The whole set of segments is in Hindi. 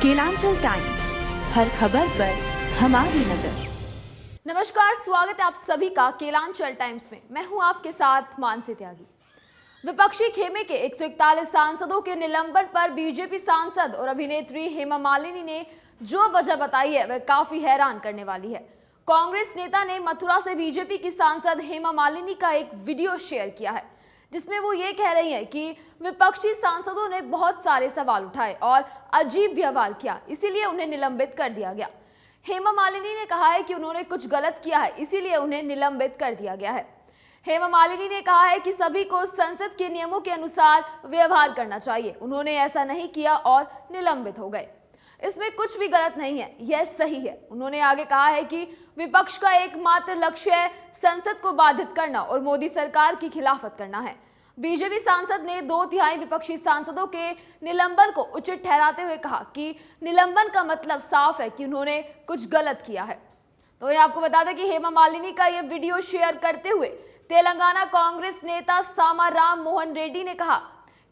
केलांचल टाइम्स, हर खबर पर हमारी नजर। नमस्कार, स्वागत है आप सभी का केलांचल टाइम्स में। मैं हूं आपके साथ मानसी त्यागी। विपक्षी खेमे के 141 सांसदों के निलंबन पर बीजेपी सांसद और अभिनेत्री हेमा मालिनी ने जो वजह बताई है वह काफी हैरान करने वाली है। कांग्रेस नेता ने मथुरा से बीजेपी की सांसद हेमा मालिनी का एक वीडियो शेयर किया है, जिसमें वो ये कह रही है कि विपक्षी सांसदों ने बहुत सारे सवाल उठाए और अजीब व्यवहार किया, इसीलिए उन्हें निलंबित कर दिया गया। हेमा मालिनी ने कहा है कि उन्होंने कुछ गलत किया है, इसीलिए उन्हें निलंबित कर दिया गया है। हेमा मालिनी ने कहा है कि सभी को संसद के नियमों के अनुसार व्यवहार करना चाहिए। उन्होंने ऐसा नहीं किया और निलंबित हो गए। इसमें कुछ भी गलत नहीं है, यह सही है। उन्होंने आगे कहा है कि विपक्ष का एकमात्र लक्ष्य है संसद को बाधित करना और मोदी सरकार की खिलाफत करना है। बीजेपी सांसद ने 2/3 विपक्षी सांसदों के निलंबन को उचित ठहराते हुए कहा कि निलंबन का मतलब साफ है कि उन्होंने कुछ गलत किया है। तो ये आपको बता दें कि हेमा मालिनी का ये वीडियो शेयर करते हुए तेलंगाना कांग्रेस नेता सामाराम मोहन रेड्डी ने कहा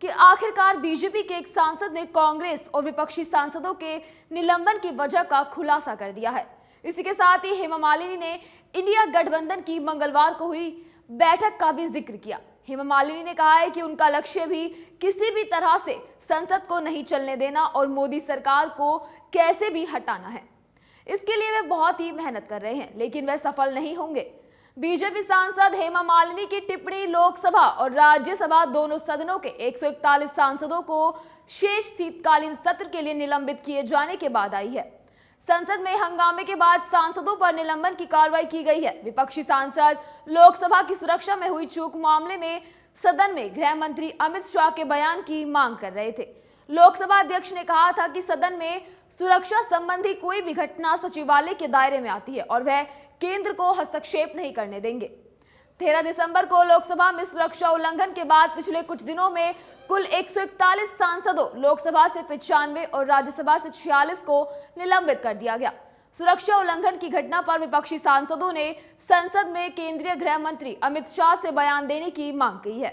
कि आखिरकार बीजेपी के एक सांसद ने कांग्रेस और विपक्षी सांसदों के निलंबन की वजह का खुलासा कर दिया है। इसी के साथ ही हेमा मालिनी ने इंडिया गठबंधन की मंगलवार को हुई बैठक का भी जिक्र किया। हेमा मालिनी ने कहा है कि उनका लक्ष्य भी किसी भी तरह से संसद को नहीं चलने देना और मोदी सरकार को कैसे भी हटाना है। इसके लिए वे बहुत ही मेहनत कर रहे हैं, लेकिन वे सफल नहीं होंगे। बीजेपी सांसद हेमा मालिनी की टिप्पणी लोकसभा और राज्यसभा दोनों सदनों के 141 सांसदों को शेष शीतकालीन सत्र के लिए निलंबित किए जाने के बाद आई है। संसद में हंगामे के बाद सांसदों पर निलंबन की कार्रवाई की गई है। विपक्षी सांसद लोकसभा की सुरक्षा में हुई चूक मामले में सदन में गृह मंत्री अमित शाह के बयान की मांग कर रहे थे। लोकसभा अध्यक्ष ने कहा था कि सदन में सुरक्षा संबंधी कोई भी घटना सचिवालय के दायरे में आती है और वह केंद्र को हस्तक्षेप नहीं करने देंगे। 13 दिसंबर को लोकसभा में सुरक्षा उल्लंघन के बाद पिछले कुछ दिनों में कुल 141 सांसदों, लोकसभा से 95 और राज्यसभा से 46 को निलंबित कर दिया गया। सुरक्षा उल्लंघन की घटना पर विपक्षी सांसदों ने संसद में केंद्रीय गृह मंत्री अमित शाह से बयान देने की मांग की है।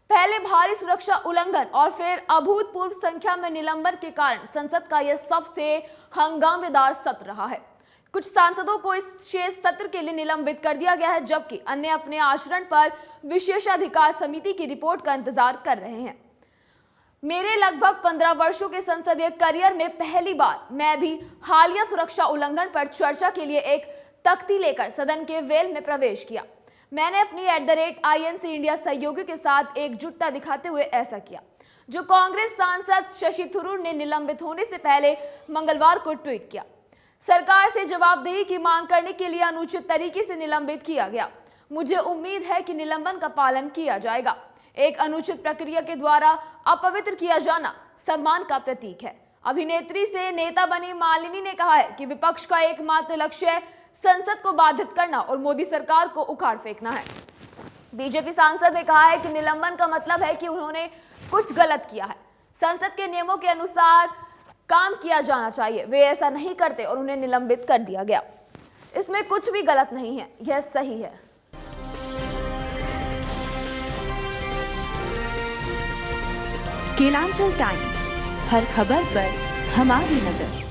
पहले भारी सुरक्षा उल्लंघन और फिर अभूतपूर्व संख्या में निलंबन के कारण संसद का यह सबसे हंगामेदार सत्र रहा है। कुछ सांसदों को इस शेष सत्र के लिए निलंबित कर दिया गया है, जबकि अन्य अपने आचरण पर विशेषाधिकार समिति की रिपोर्ट का इंतजार कर रहे हैं। मेरे लगभग 15 वर्षों के संसदीय करियर में पहली बार मैं भी हालिया सुरक्षा उल्लंघन पर चर्चा के लिए एक तख्ती लेकर सदन के वेल में प्रवेश किया। मैंने अपनी @INC इंडिया सहयोगियों के साथ एकजुटता दिखाते हुए ऐसा किया, जो कांग्रेस सांसद शशि थरूर ने निलंबित होने से पहले मंगलवार को ट्वीट किया। सरकार से जवाबदेही की मांग करने के लिए अनुचित तरीके से निलंबित किया गया। मुझे उम्मीद है कि निलंबन का पालन किया जाएगा। एक अनुचित प्रक्रिया के द्वारा अपवित्र किया जाना सम्मान का प्रतीक है। अभिनेत्री से नेता बनी मालिनी ने कहा है कि विपक्ष का एकमात्र लक्ष्य है संसद को बाधित करना और मोदी सरकार को उखाड़ फेंकना है। बीजेपी सांसद ने कहा है कि निलंबन का मतलब है कि उन्होंने कुछ गलत किया है। संसद के नियमों के अनुसार काम किया जाना चाहिए। वे ऐसा नहीं करते और उन्हें निलंबित कर दिया गया। इसमें कुछ भी गलत नहीं है, यह सही है। केलांचल टाइम्स, हर खबर पर हमारी नजर।